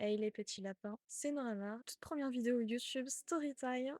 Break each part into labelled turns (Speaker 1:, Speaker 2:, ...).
Speaker 1: Hey les petits lapins, c'est Norama, toute première vidéo YouTube Storytime.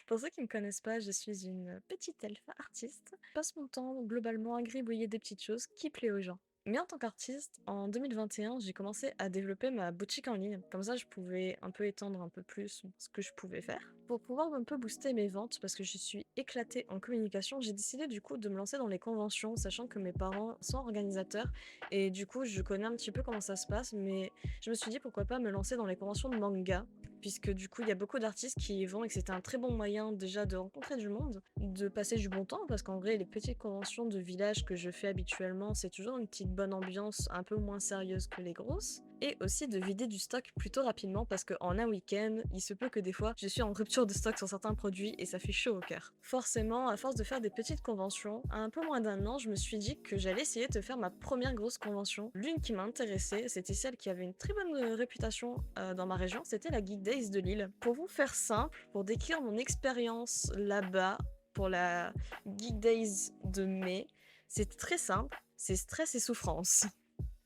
Speaker 1: Pour ceux qui ne me connaissent pas, je suis une petite elfe artiste. Je passe mon temps globalement à gribouiller des petites choses qui plaisent aux gens. Mais en tant qu'artiste, en 2021, j'ai commencé à développer ma boutique en ligne. Comme ça, je pouvais un peu étendre un peu plus ce que je pouvais faire. Pour pouvoir un peu booster mes ventes, parce que je suis éclatée en communication, j'ai décidé du coup de me lancer dans les conventions, sachant que mes parents sont organisateurs. Et du coup, je connais un petit peu comment ça se passe, mais je me suis dit pourquoi pas me lancer dans les conventions de manga, puisque du coup il y a beaucoup d'artistes qui y vont et que c'était un très bon moyen déjà de rencontrer du monde, de passer du bon temps, parce qu'en vrai les petites conventions de village que je fais habituellement c'est toujours une petite bonne ambiance un peu moins sérieuse que les grosses, et aussi de vider du stock plutôt rapidement parce qu'en un week-end, il se peut que des fois je suis en rupture de stock sur certains produits et ça fait chaud au cœur. Forcément, à force de faire des petites conventions, à un peu moins d'un an, je me suis dit que j'allais essayer de faire ma première grosse convention. L'une qui m'a intéressée, c'était celle qui avait une très bonne réputation dans ma région, c'était la Geek Days de Lille. Pour vous faire simple, pour décrire mon expérience là-bas, pour la Geek Days de mai, c'est très simple, c'est stress et souffrance.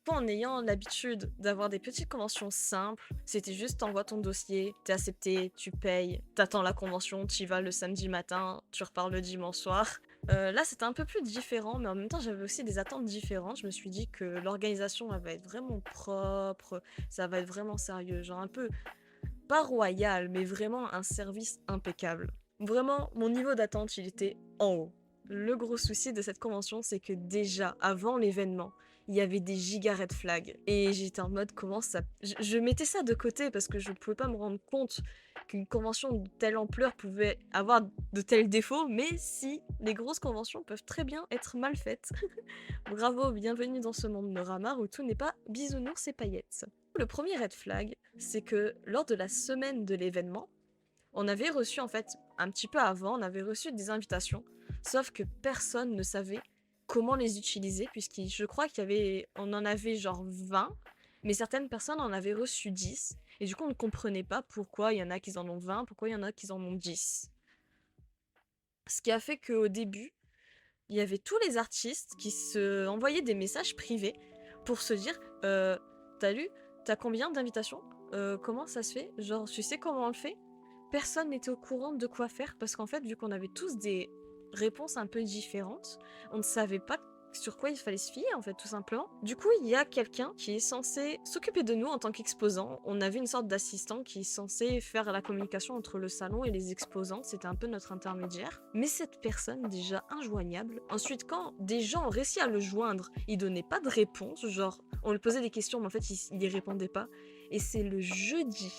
Speaker 1: En ayant l'habitude d'avoir des petites conventions simples, c'était juste t'envoies ton dossier, t'es accepté, tu payes, t'attends la convention, t'y vas le samedi matin, tu repars le dimanche soir. Là c'était un peu plus différent, mais en même temps j'avais aussi des attentes différentes. Je me suis dit que l'organisation elle va être vraiment propre, ça va être vraiment sérieux, genre un peu pas royal, mais vraiment un service impeccable. Vraiment, mon niveau d'attente il était en haut. Le gros souci de cette convention, c'est que déjà, avant l'événement, il y avait des giga red flags. Et j'étais en mode, comment ça... Je mettais ça de côté parce que je pouvais pas me rendre compte qu'une convention de telle ampleur pouvait avoir de tels défauts, mais si, les grosses conventions peuvent très bien être mal faites. Bravo, bienvenue dans ce monde Norama où tout n'est pas bisounours et paillettes. Le premier red flag, c'est que lors de la semaine de l'événement, on avait reçu en fait, un petit peu avant, on avait reçu des invitations, sauf que personne ne savait comment les utiliser, puisque je crois on en avait genre 20, mais certaines personnes en avaient reçu 10, et du coup on ne comprenait pas pourquoi il y en a qui en ont 20, pourquoi il y en a qui en ont 10. Ce qui a fait qu'au début, il y avait tous les artistes qui se envoyaient des messages privés pour se dire t'as lu, t'as combien d'invitations, comment ça se fait, genre tu sais comment on le fait. Personne n'était au courant de quoi faire parce qu'en fait vu qu'on avait tous des réponses un peu différentes, on ne savait pas sur quoi il fallait se fier en fait tout simplement. Du coup il y a quelqu'un qui est censé s'occuper de nous en tant qu'exposant. On avait une sorte d'assistant qui est censé faire la communication entre le salon et les exposants, c'était un peu notre intermédiaire. Mais cette personne déjà injoignable, ensuite quand des gens ont réussi à le joindre, il donnait pas de réponse, genre on lui posait des questions mais en fait il y répondait pas. Et c'est le jeudi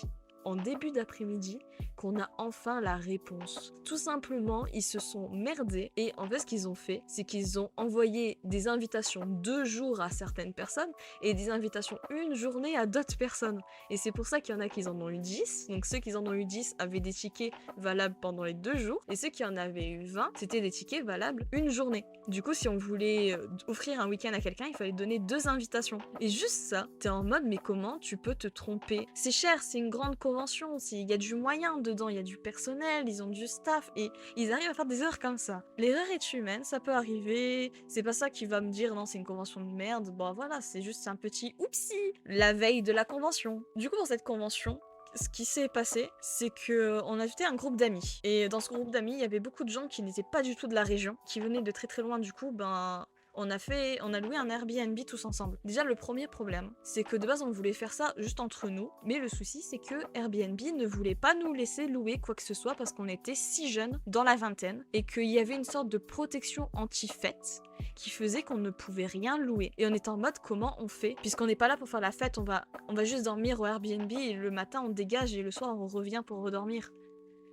Speaker 1: en début d'après-midi qu'on a enfin la réponse. Tout simplement, ils se sont merdés et en fait ce qu'ils ont fait, c'est qu'ils ont envoyé des invitations 2 jours à certaines personnes et des invitations une journée à d'autres personnes. Et c'est pour ça qu'il y en a qui en ont eu 10. Donc ceux qui en ont eu 10 avaient des tickets valables pendant les 2 jours et ceux qui en avaient eu 20, c'était des tickets valables une journée. Du coup, si on voulait offrir un week-end à quelqu'un, il fallait donner 2 invitations. Et juste ça, t'es en mode mais comment tu peux te tromper? C'est cher, c'est une grande convention, il y a du moyen dedans, il y a du personnel, ils ont du staff et ils arrivent à faire des erreurs comme ça. L'erreur est humaine, ça peut arriver, c'est pas ça qui va me dire non c'est une convention de merde, bon voilà, c'est juste un petit oupsie la veille de la convention. Du coup pour cette convention, ce qui s'est passé, c'est que on a fait un groupe d'amis. Et dans ce groupe d'amis, il y avait beaucoup de gens qui n'étaient pas du tout de la région, qui venaient de très très loin. Du coup, on a loué un Airbnb tous ensemble. Déjà, le premier problème, c'est que de base, on voulait faire ça juste entre nous. Mais le souci, c'est que Airbnb ne voulait pas nous laisser louer quoi que ce soit parce qu'on était si jeunes, dans la vingtaine, et qu'il y avait une sorte de protection anti-fête qui faisait qu'on ne pouvait rien louer. Et on était en mode comment on fait, puisqu'on n'est pas là pour faire la fête, on va juste dormir au Airbnb et le matin on dégage et le soir on revient pour redormir.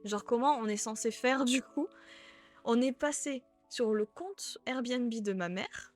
Speaker 1: Genre comment on est censé faire du coup? On est passé sur le compte Airbnb de ma mère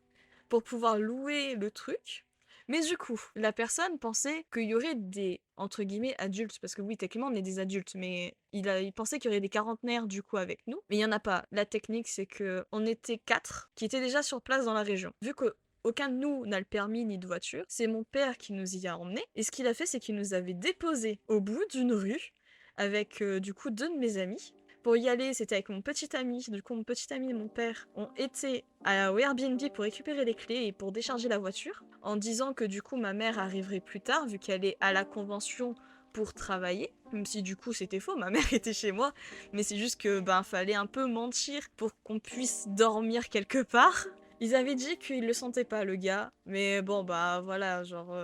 Speaker 1: pour pouvoir louer le truc. Mais du coup, la personne pensait qu'il y aurait des, entre guillemets, adultes, parce que oui, techniquement, on est des adultes, mais il pensait qu'il y aurait des quarantenaires, du coup, avec nous. Mais il n'y en a pas. La technique, c'est que on était 4 qui étaient déjà sur place dans la région. Vu que aucun de nous n'a le permis ni de voiture, c'est mon père qui nous y a emmenés. Et ce qu'il a fait, c'est qu'il nous avait déposés au bout d'une rue avec, du coup, 2 de mes amis Pour y aller, c'était avec mon petit ami. Du coup, mon petit ami et mon père ont été au Airbnb pour récupérer les clés et pour décharger la voiture, en disant que du coup ma mère arriverait plus tard vu qu'elle est à la convention pour travailler, même si du coup c'était faux, ma mère était chez moi, mais c'est juste que fallait un peu mentir pour qu'on puisse dormir quelque part. Ils avaient dit qu'ils le sentaient pas le gars, mais bon voilà, genre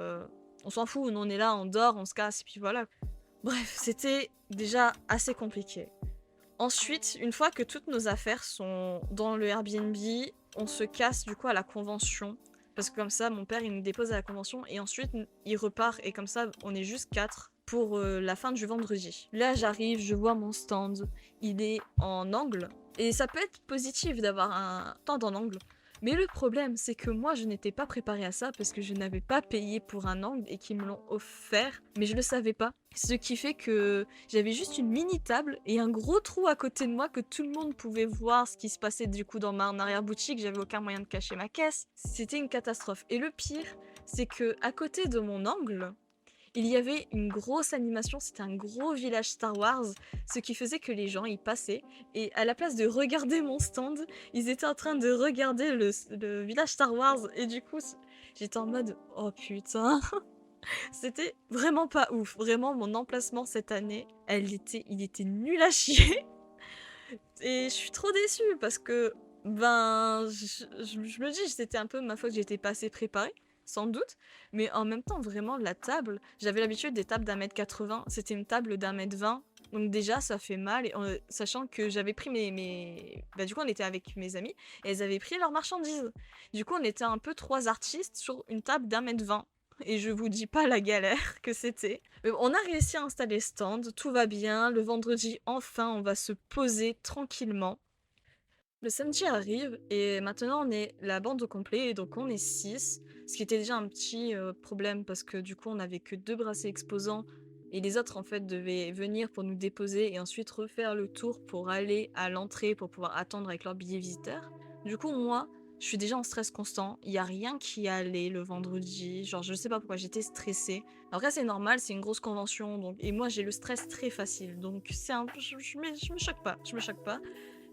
Speaker 1: on s'en fout, on est là, on dort, on se casse et puis voilà. Bref, c'était déjà assez compliqué. Ensuite, une fois que toutes nos affaires sont dans le Airbnb, on se casse du coup à la convention. Parce que comme ça, mon père, il nous dépose à la convention et ensuite, il repart. Et comme ça, on est juste 4 pour la fin du vendredi. Là, j'arrive, je vois mon stand. Il est en angle. Et ça peut être positif d'avoir un stand en angle. Mais le problème, c'est que moi, je n'étais pas préparée à ça parce que je n'avais pas payé pour un angle et qu'ils me l'ont offert, mais je le savais pas. Ce qui fait que j'avais juste une mini table et un gros trou à côté de moi que tout le monde pouvait voir ce qui se passait du coup dans ma arrière-boutique. J'avais aucun moyen de cacher ma caisse. C'était une catastrophe. Et le pire, c'est que à côté de mon angle, il y avait une grosse animation, c'était un gros village Star Wars, ce qui faisait que les gens y passaient, et à la place de regarder mon stand, ils étaient en train de regarder le village Star Wars, et du coup, j'étais en mode « Oh putain !» C'était vraiment pas ouf, vraiment mon emplacement cette année, il était nul à chier, et je suis trop déçue, parce que, je me dis, c'était un peu ma faute, j'étais pas assez préparée. Sans doute, mais en même temps, vraiment, la table, j'avais l'habitude des tables d'1,80 m, c'était une table d'1,20 m, donc déjà, ça fait mal, et sachant que j'avais pris du coup, on était avec mes amis, et elles avaient pris leurs marchandises. Du coup, on était un peu 3 artistes sur une table d'1,20 m, et je vous dis pas la galère que c'était. Mais bon, on a réussi à installer le stand, tout va bien, le vendredi, enfin, on va se poser tranquillement. Le samedi arrive et maintenant on est la bande au complet et donc on est 6, ce qui était déjà un petit problème parce que du coup on n'avait que 2 bracelets exposants et les autres en fait devaient venir pour nous déposer et ensuite refaire le tour pour aller à l'entrée pour pouvoir attendre avec leur billet visiteur. Du coup moi je suis déjà en stress constant, il y a rien qui allait le vendredi, genre je sais pas pourquoi j'étais stressée. Après c'est normal, c'est une grosse convention donc et moi j'ai le stress très facile donc c'est un peu je me choque pas, je me choque pas.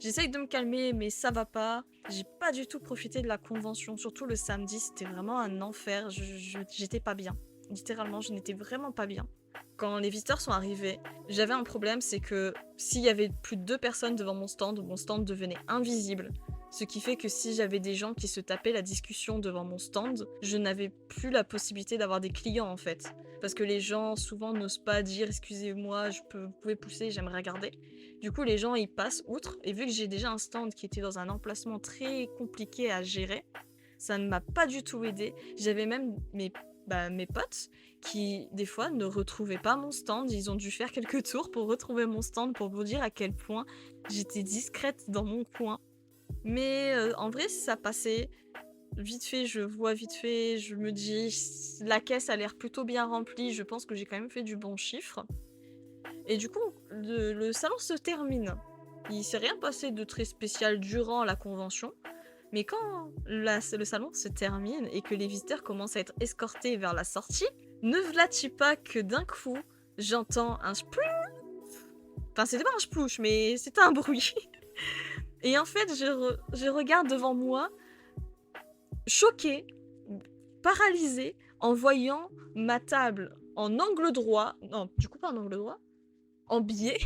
Speaker 1: J'essaye de me calmer, mais ça va pas. J'ai pas du tout profité de la convention, surtout le samedi, c'était vraiment un enfer. J'étais pas bien. Littéralement, je n'étais vraiment pas bien. Quand les visiteurs sont arrivés, j'avais un problème, c'est que s'il y avait plus de 2 personnes devant mon stand devenait invisible. Ce qui fait que si j'avais des gens qui se tapaient la discussion devant mon stand, je n'avais plus la possibilité d'avoir des clients en fait. Parce que les gens souvent n'osent pas dire excusez-moi, vous pouvez pousser, j'aimerais regarder. Du coup, les gens ils passent outre. Et vu que j'ai déjà un stand qui était dans un emplacement très compliqué à gérer, ça ne m'a pas du tout aidé. J'avais même mes potes qui, des fois, ne retrouvaient pas mon stand. Ils ont dû faire quelques tours pour retrouver mon stand pour vous dire à quel point j'étais discrète dans mon coin. Mais en vrai, ça passait. Vite fait, je vois vite fait, je me dis, la caisse a l'air plutôt bien remplie, je pense que j'ai quand même fait du bon chiffre. Et du coup, le salon se termine. Il s'est rien passé de très spécial durant la convention, mais quand le salon se termine et que les visiteurs commencent à être escortés vers la sortie, ne v'là-t-il pas que d'un coup, j'entends un splouch. Enfin, c'était pas un splouch, mais c'était un bruit. Et en fait, je regarde devant moi, choquée, paralysée, en voyant ma table en angle droit, non, du coup pas en angle droit, en biais,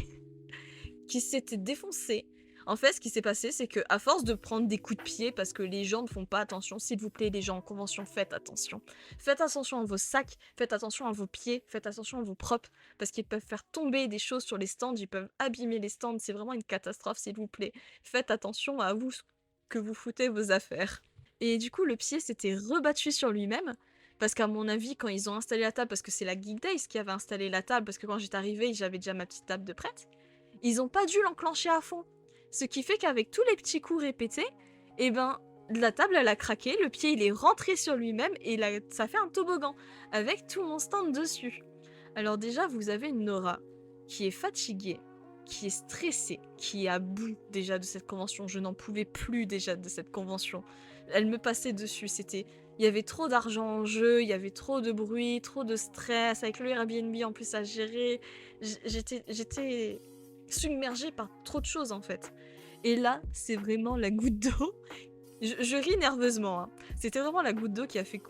Speaker 1: qui s'était défoncé. En fait, ce qui s'est passé, c'est que à force de prendre des coups de pied, parce que les gens ne font pas attention, s'il vous plaît, les gens en convention, faites attention. Faites attention à vos sacs, faites attention à vos pieds, faites attention à vos props, parce qu'ils peuvent faire tomber des choses sur les stands, ils peuvent abîmer les stands, c'est vraiment une catastrophe, s'il vous plaît. Faites attention à vous, que vous foutez vos affaires. Et du coup, le pied s'était rebattu sur lui-même, parce qu'à mon avis, quand ils ont installé la table, parce que c'est la Geek Days qui avait installé la table, parce que quand j'étais arrivée, j'avais déjà ma petite table de prête, ils ont pas dû l'enclencher à fond. Ce qui fait qu'avec tous les petits coups répétés, eh ben, la table elle a craqué, le pied il est rentré sur lui-même et ça fait un toboggan avec tout mon stand dessus. Alors déjà, vous avez une Nora qui est fatiguée, qui est stressée, qui est à bout déjà de cette convention. Je n'en pouvais plus déjà de cette convention. Elle me passait dessus, il y avait trop d'argent en jeu, il y avait trop de bruit, trop de stress, avec le Airbnb en plus à gérer. J'étais submergée par trop de choses en fait. Et là, c'est vraiment la goutte d'eau. Je ris nerveusement, hein. C'était vraiment la goutte d'eau qui a fait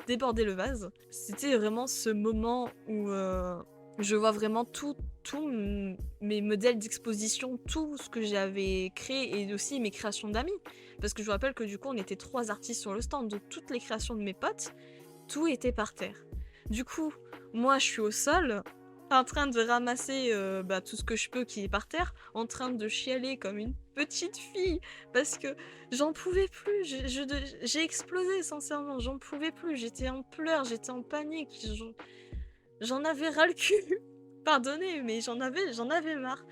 Speaker 1: déborder le vase. C'était vraiment ce moment où je vois vraiment mes modèles d'exposition, tout ce que j'avais créé et aussi mes créations d'amis. Parce que je vous rappelle que du coup, on était 3 artistes sur le stand, donc toutes les créations de mes potes, tout était par terre. Du coup, moi, je suis au sol, en train de ramasser tout ce que je peux qui est par terre, en train de chialer comme une petite fille, parce que j'en pouvais plus, j'ai explosé sincèrement, j'en pouvais plus, j'étais en pleurs, j'étais en panique, j'en avais ras le cul. Pardonnez, mais j'en avais marre.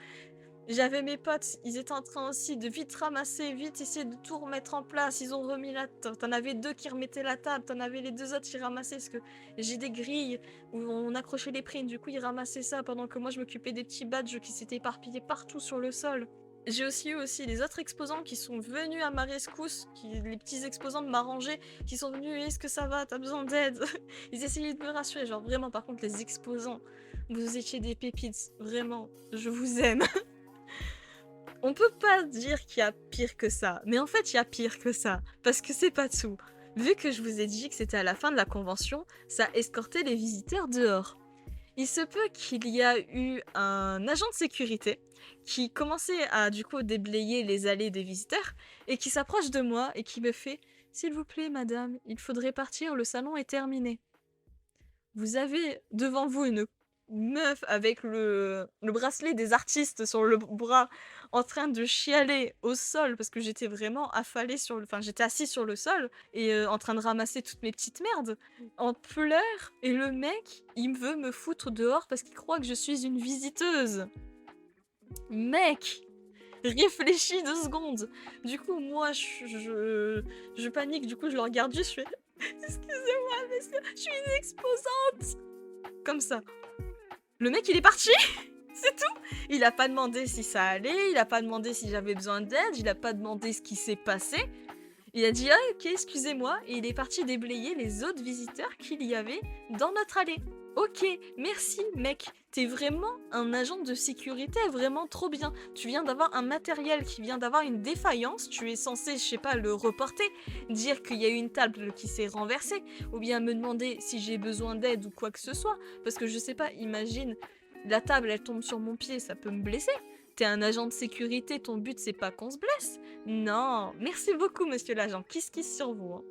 Speaker 1: J'avais mes potes, ils étaient en train aussi de vite ramasser, vite essayer de tout remettre en place. Ils ont remis la table. T'en avais 2 qui remettaient la table, t'en avais les 2 autres qui ramassaient. Parce que j'ai des grilles où on accrochait les prints. Du coup, ils ramassaient ça pendant que moi je m'occupais des petits badges qui s'étaient éparpillés partout sur le sol. J'ai aussi eu aussi les autres exposants qui sont venus à ma rescousse, les petits exposants de ma rangée, qui sont venus. Est-ce que ça va? T'as besoin d'aide? Ils essayaient de me rassurer. Genre vraiment, par contre, les exposants, vous étiez des pépites. Vraiment, je vous aime. On peut pas dire qu'il y a pire que ça, mais en fait il y a pire que ça, parce que c'est pas tout. Vu que je vous ai dit que c'était à la fin de la convention, ça escortait les visiteurs dehors. Il se peut qu'il y a eu un agent de sécurité qui commençait à du coup déblayer les allées des visiteurs et qui s'approche de moi et qui me fait « S'il vous plaît madame, il faudrait partir, le salon est terminé ». Vous avez devant vous une meuf avec le bracelet des artistes sur le bras en train de chialer au sol parce que j'étais vraiment affalée enfin j'étais assise sur le sol et en train de ramasser toutes mes petites merdes en pleurs et le mec il veut me foutre dehors parce qu'il croit que je suis une visiteuse. Mec, réfléchis 2 secondes. Du coup moi je panique, du coup je le regarde juste, je fais excusez-moi monsieur, je suis une exposante comme ça. Le mec, il est parti. C'est tout. Il a pas demandé si ça allait, il a pas demandé si j'avais besoin d'aide, il a pas demandé ce qui s'est passé. Il a dit « Ah ok, excusez-moi » et il est parti déblayer les autres visiteurs qu'il y avait dans notre allée. Ok, merci mec, t'es vraiment un agent de sécurité, vraiment trop bien. Tu viens d'avoir un matériel qui vient d'avoir une défaillance, tu es censé, je sais pas, le reporter, dire qu'il y a eu une table qui s'est renversée, ou bien me demander si j'ai besoin d'aide ou quoi que ce soit, parce que je sais pas, imagine, la table elle tombe sur mon pied, ça peut me blesser. T'es un agent de sécurité, ton but c'est pas qu'on se blesse. Non, merci beaucoup monsieur l'agent, kiss kiss sur vous. Hein.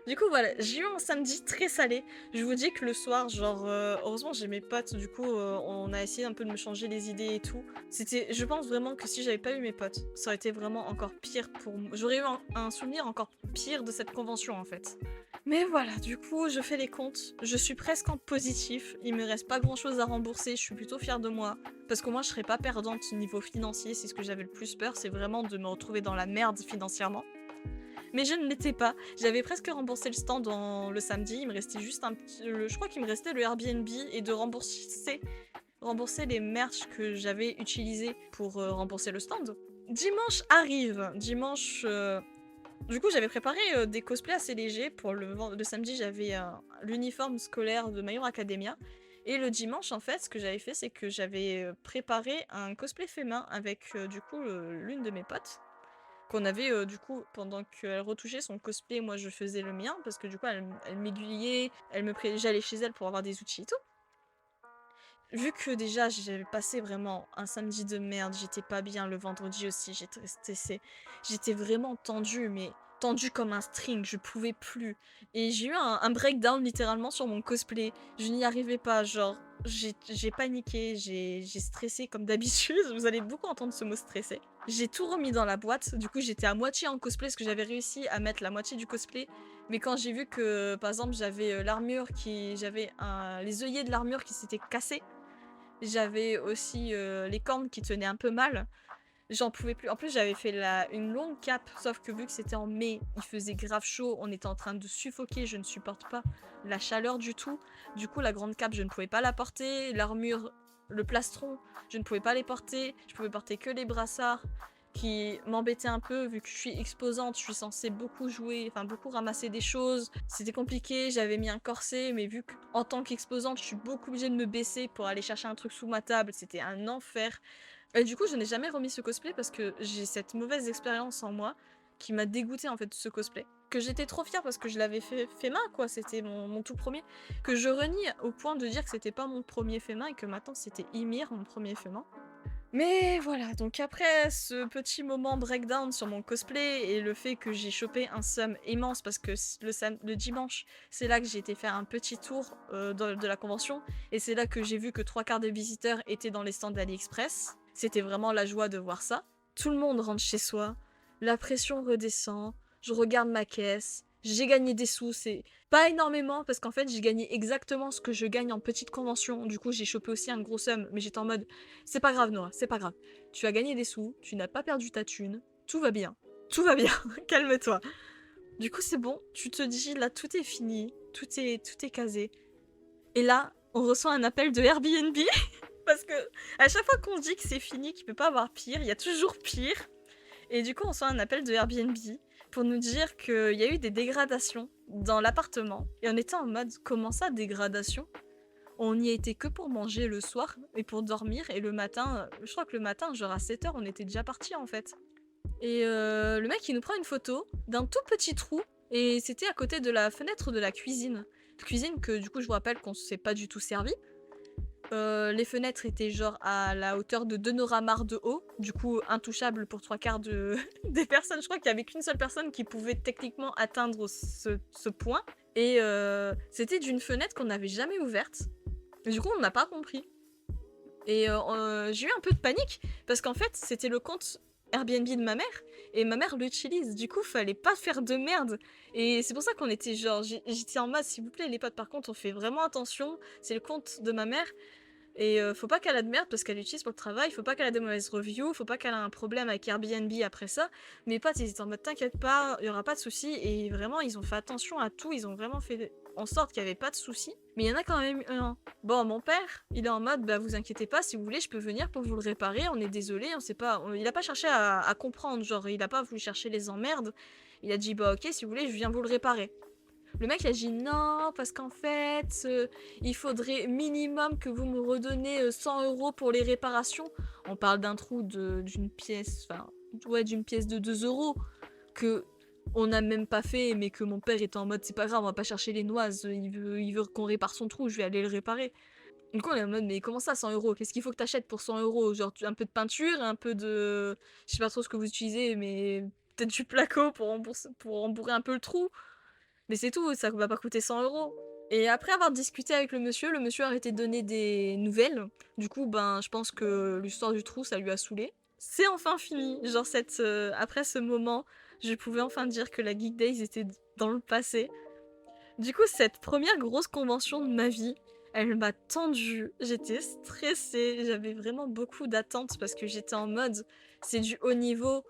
Speaker 1: Du coup voilà, j'ai eu un samedi très salé. Je vous dis que le soir, genre, heureusement j'ai mes potes, du coup on a essayé un peu de me changer les idées et tout. Je pense vraiment que si j'avais pas eu mes potes, ça aurait été vraiment encore pire pour moi. J'aurais eu un souvenir encore pire de cette convention en fait. Mais voilà, du coup je fais les comptes, je suis presque en positif, il me reste pas grand chose à rembourser, je suis plutôt fière de moi. Parce que moi je serais pas perdante niveau financier, c'est ce que j'avais le plus peur, c'est vraiment de me retrouver dans la merde financièrement. Mais je ne l'étais pas. J'avais presque remboursé le stand le samedi. Il me restait juste je crois qu'il me restait le Airbnb et de rembourser les merch que j'avais utilisés pour rembourser le stand. Dimanche arrive. Dimanche... Du coup, j'avais préparé des cosplays assez légers. Pour le samedi, j'avais l'uniforme scolaire de My Hero Academia. Et le dimanche, en fait, ce que j'avais fait, c'est que j'avais préparé un cosplay fait main avec, du coup, l'une de mes potes. Qu'on avait du coup pendant qu'elle retouchait son cosplay, moi je faisais le mien parce que du coup elle m'aiguillait, j'allais chez elle pour avoir des outils et tout. Vu que déjà j'avais passé vraiment un samedi de merde, j'étais pas bien, le vendredi aussi j'étais stressée, j'étais vraiment tendue, mais tendue comme un string, je pouvais plus. Et j'ai eu un breakdown littéralement sur mon cosplay, je n'y arrivais pas, genre j'ai paniqué, j'ai stressé comme d'habitude, vous allez beaucoup entendre ce mot stressé. J'ai tout remis dans la boîte, du coup j'étais à moitié en cosplay parce que j'avais réussi à mettre la moitié du cosplay. Mais quand j'ai vu que par exemple j'avais l'armure j'avais les œillets de l'armure qui s'étaient cassés, j'avais aussi les cornes qui tenaient un peu mal, j'en pouvais plus. En plus j'avais fait une longue cape, sauf que vu que c'était en mai, il faisait grave chaud, on était en train de suffoquer, je ne supporte pas la chaleur du tout. Du coup la grande cape je ne pouvais pas la porter, l'armure, le plastron, je ne pouvais pas les porter, je pouvais porter que les brassards. qui m'embêtait un peu vu que je suis exposante, je suis censée beaucoup jouer, enfin beaucoup ramasser des choses. C'était compliqué, j'avais mis un corset, mais vu qu'en tant qu'exposante, je suis beaucoup obligée de me baisser pour aller chercher un truc sous ma table, c'était un enfer. Et du coup, je n'ai jamais remis ce cosplay parce que j'ai cette mauvaise expérience en moi qui m'a dégoûtée en fait de ce cosplay. Que j'étais trop fière parce que je l'avais fait main, quoi, c'était mon tout premier. Que je renie au point de dire que c'était pas mon premier fait main et que maintenant c'était Ymir, mon premier fait main. Mais voilà, donc après ce petit moment breakdown sur mon cosplay et le fait que j'ai chopé un somme immense parce que le dimanche, c'est là que j'ai été faire un petit tour de la convention et c'est là que j'ai vu que 3/4 des visiteurs étaient dans les stands d'AliExpress. C'était vraiment la joie de voir ça. Tout le monde rentre chez soi, la pression redescend, je regarde ma caisse, j'ai gagné des sous, c'est pas énormément parce qu'en fait j'ai gagné exactement ce que je gagne en petite convention, du coup j'ai chopé aussi un gros somme, mais j'étais en mode c'est pas grave Noah, c'est pas grave. Tu as gagné des sous, tu n'as pas perdu ta thune, tout va bien. Tout va bien, calme-toi. Du coup c'est bon, tu te dis là tout est fini, tout est casé. Et là, on reçoit un appel de Airbnb parce que à chaque fois qu'on dit que c'est fini, qu'il peut pas avoir pire, il y a toujours pire. Et du coup, on reçoit un appel de Airbnb pour nous dire qu'il y a eu des dégradations dans l'appartement. Et on était en mode, comment ça, dégradation? On n'y était que pour manger le soir et pour dormir. Et le matin, je crois que le matin, genre à 7h, on était déjà partis en fait. Et le mec, il nous prend une photo d'un tout petit trou. Et c'était à côté de la fenêtre de la cuisine. Cuisine que du coup, je vous rappelle qu'on s'est pas du tout servi. Les fenêtres étaient genre à la hauteur de 2 Noramar de haut, du coup intouchable pour 3/4 des personnes. Je crois qu'il y avait qu'une seule personne qui pouvait techniquement atteindre ce point. Et c'était d'une fenêtre qu'on n'avait jamais ouverte. Et du coup, on n'a pas compris. Et j'ai eu un peu de panique parce qu'en fait, c'était le compte Airbnb de ma mère et ma mère l'utilise. Du coup, fallait pas faire de merde. Et c'est pour ça qu'on était genre, j'étais en mode, s'il vous plaît, les potes, par contre, on fait vraiment attention. C'est le compte de ma mère. Et faut pas qu'elle a de merde parce qu'elle l'utilise pour le travail, faut pas qu'elle a des mauvaises reviews, faut pas qu'elle a un problème avec Airbnb après ça. Mes potes ils étaient en mode t'inquiète pas, il y aura pas de soucis et vraiment ils ont fait attention à tout, ils ont vraiment fait en sorte qu'il y avait pas de soucis. Mais il y en a quand même eu un. Bon, mon père, il est en mode bah vous inquiétez pas, si vous voulez je peux venir pour vous le réparer, on est désolé, on sait pas, il a pas cherché à comprendre, genre il a pas voulu chercher les emmerdes. Il a dit bah ok si vous voulez je viens vous le réparer. Le mec il a dit non parce qu'en fait il faudrait minimum que vous me redonnez 100 € pour les réparations. On parle d'un trou d'une pièce, enfin ouais d'une pièce de 2 euros que on n'a même pas fait mais que mon père était en mode c'est pas grave on va pas chercher les noises, il veut qu'on répare son trou, je vais aller le réparer. Du coup on est en mode mais comment ça 100 €? Qu'est-ce qu'il faut que t'achètes pour 100 €? Genre un peu de peinture, un peu de... Je sais pas trop ce que vous utilisez mais peut-être du placo pour rembourrer un peu le trou. Mais c'est tout, ça va pas coûter 100 €. Et après avoir discuté avec le monsieur a arrêté de donner des nouvelles. Du coup, ben, je pense que l'histoire du trou, ça lui a saoulé. C'est enfin fini. Genre, après ce moment, je pouvais enfin dire que la Geek Days était dans le passé. Du coup, cette première grosse convention de ma vie, elle m'a tendue. J'étais stressée. J'avais vraiment beaucoup d'attentes parce que j'étais en mode, c'est du haut niveau.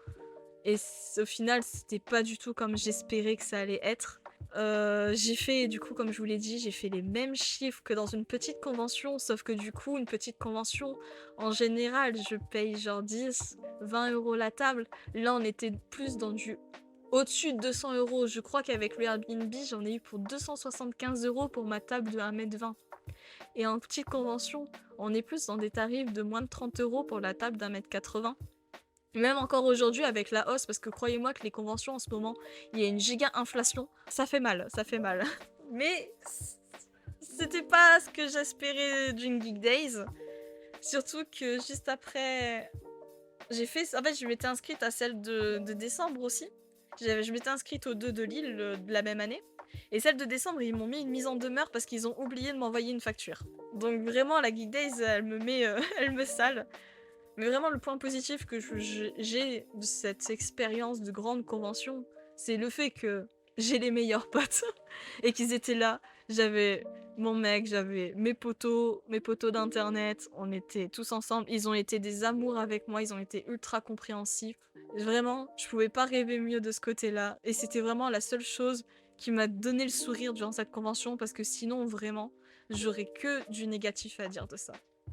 Speaker 1: Et au final, c'était pas du tout comme j'espérais que ça allait être. J'ai fait, du coup, comme je vous l'ai dit, j'ai fait les mêmes chiffres que dans une petite convention, sauf que du coup, une petite convention, en général, je paye genre 10, 20 € la table. Là, on était plus dans du au-dessus de 200 €. Je crois qu'avec le Airbnb, j'en ai eu pour 275 € pour ma table de 1,20 m. Et en petite convention, on est plus dans des tarifs de moins de 30 € pour la table d'1,80 m. Même encore aujourd'hui avec la hausse, parce que croyez-moi que les conventions en ce moment, il y a une giga inflation. Ça fait mal, ça fait mal. Mais c'était pas ce que j'espérais d'une Geek Days. Surtout que juste après, j'ai fait... En fait, je m'étais inscrite à celle de décembre aussi. Je m'étais inscrite aux deux de Lille de la même année. Et celle de décembre, ils m'ont mis une mise en demeure parce qu'ils ont oublié de m'envoyer une facture. Donc vraiment, la Geek Days, elle me met... elle me sale. Mais vraiment, le point positif que j'ai de cette expérience de grande convention, c'est le fait que j'ai les meilleurs potes et qu'ils étaient là. J'avais mon mec, j'avais mes potos d'internet, on était tous ensemble. Ils ont été des amours avec moi, ils ont été ultra compréhensifs. Vraiment, je pouvais pas rêver mieux de ce côté-là. Et c'était vraiment la seule chose qui m'a donné le sourire durant cette convention parce que sinon, vraiment, j'aurais que du négatif à dire de ça.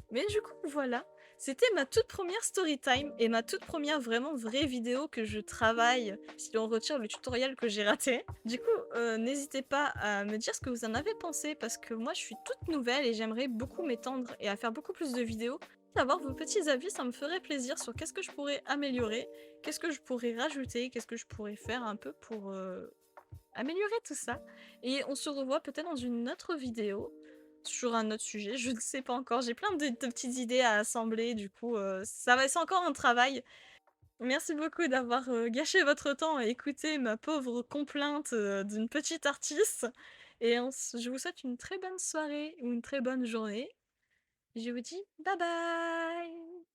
Speaker 1: Mais du coup, voilà. C'était ma toute première story time et ma toute première vraiment vraie vidéo que je travaille, si on retire le tutoriel que j'ai raté. Du coup, n'hésitez pas à me dire ce que vous en avez pensé parce que moi je suis toute nouvelle et j'aimerais beaucoup m'étendre et à faire beaucoup plus de vidéos. Avoir vos petits avis, ça me ferait plaisir sur qu'est-ce que je pourrais améliorer, qu'est-ce que je pourrais rajouter, qu'est-ce que je pourrais faire un peu pour améliorer tout ça. Et on se revoit peut-être dans une autre vidéo sur un autre sujet, je ne sais pas encore. J'ai plein de petites idées à assembler, du coup, c'est encore un travail. Merci beaucoup d'avoir gâché votre temps à écouter ma pauvre complainte d'une petite artiste. Et je vous souhaite une très bonne soirée ou une très bonne journée. Je vous dis bye bye.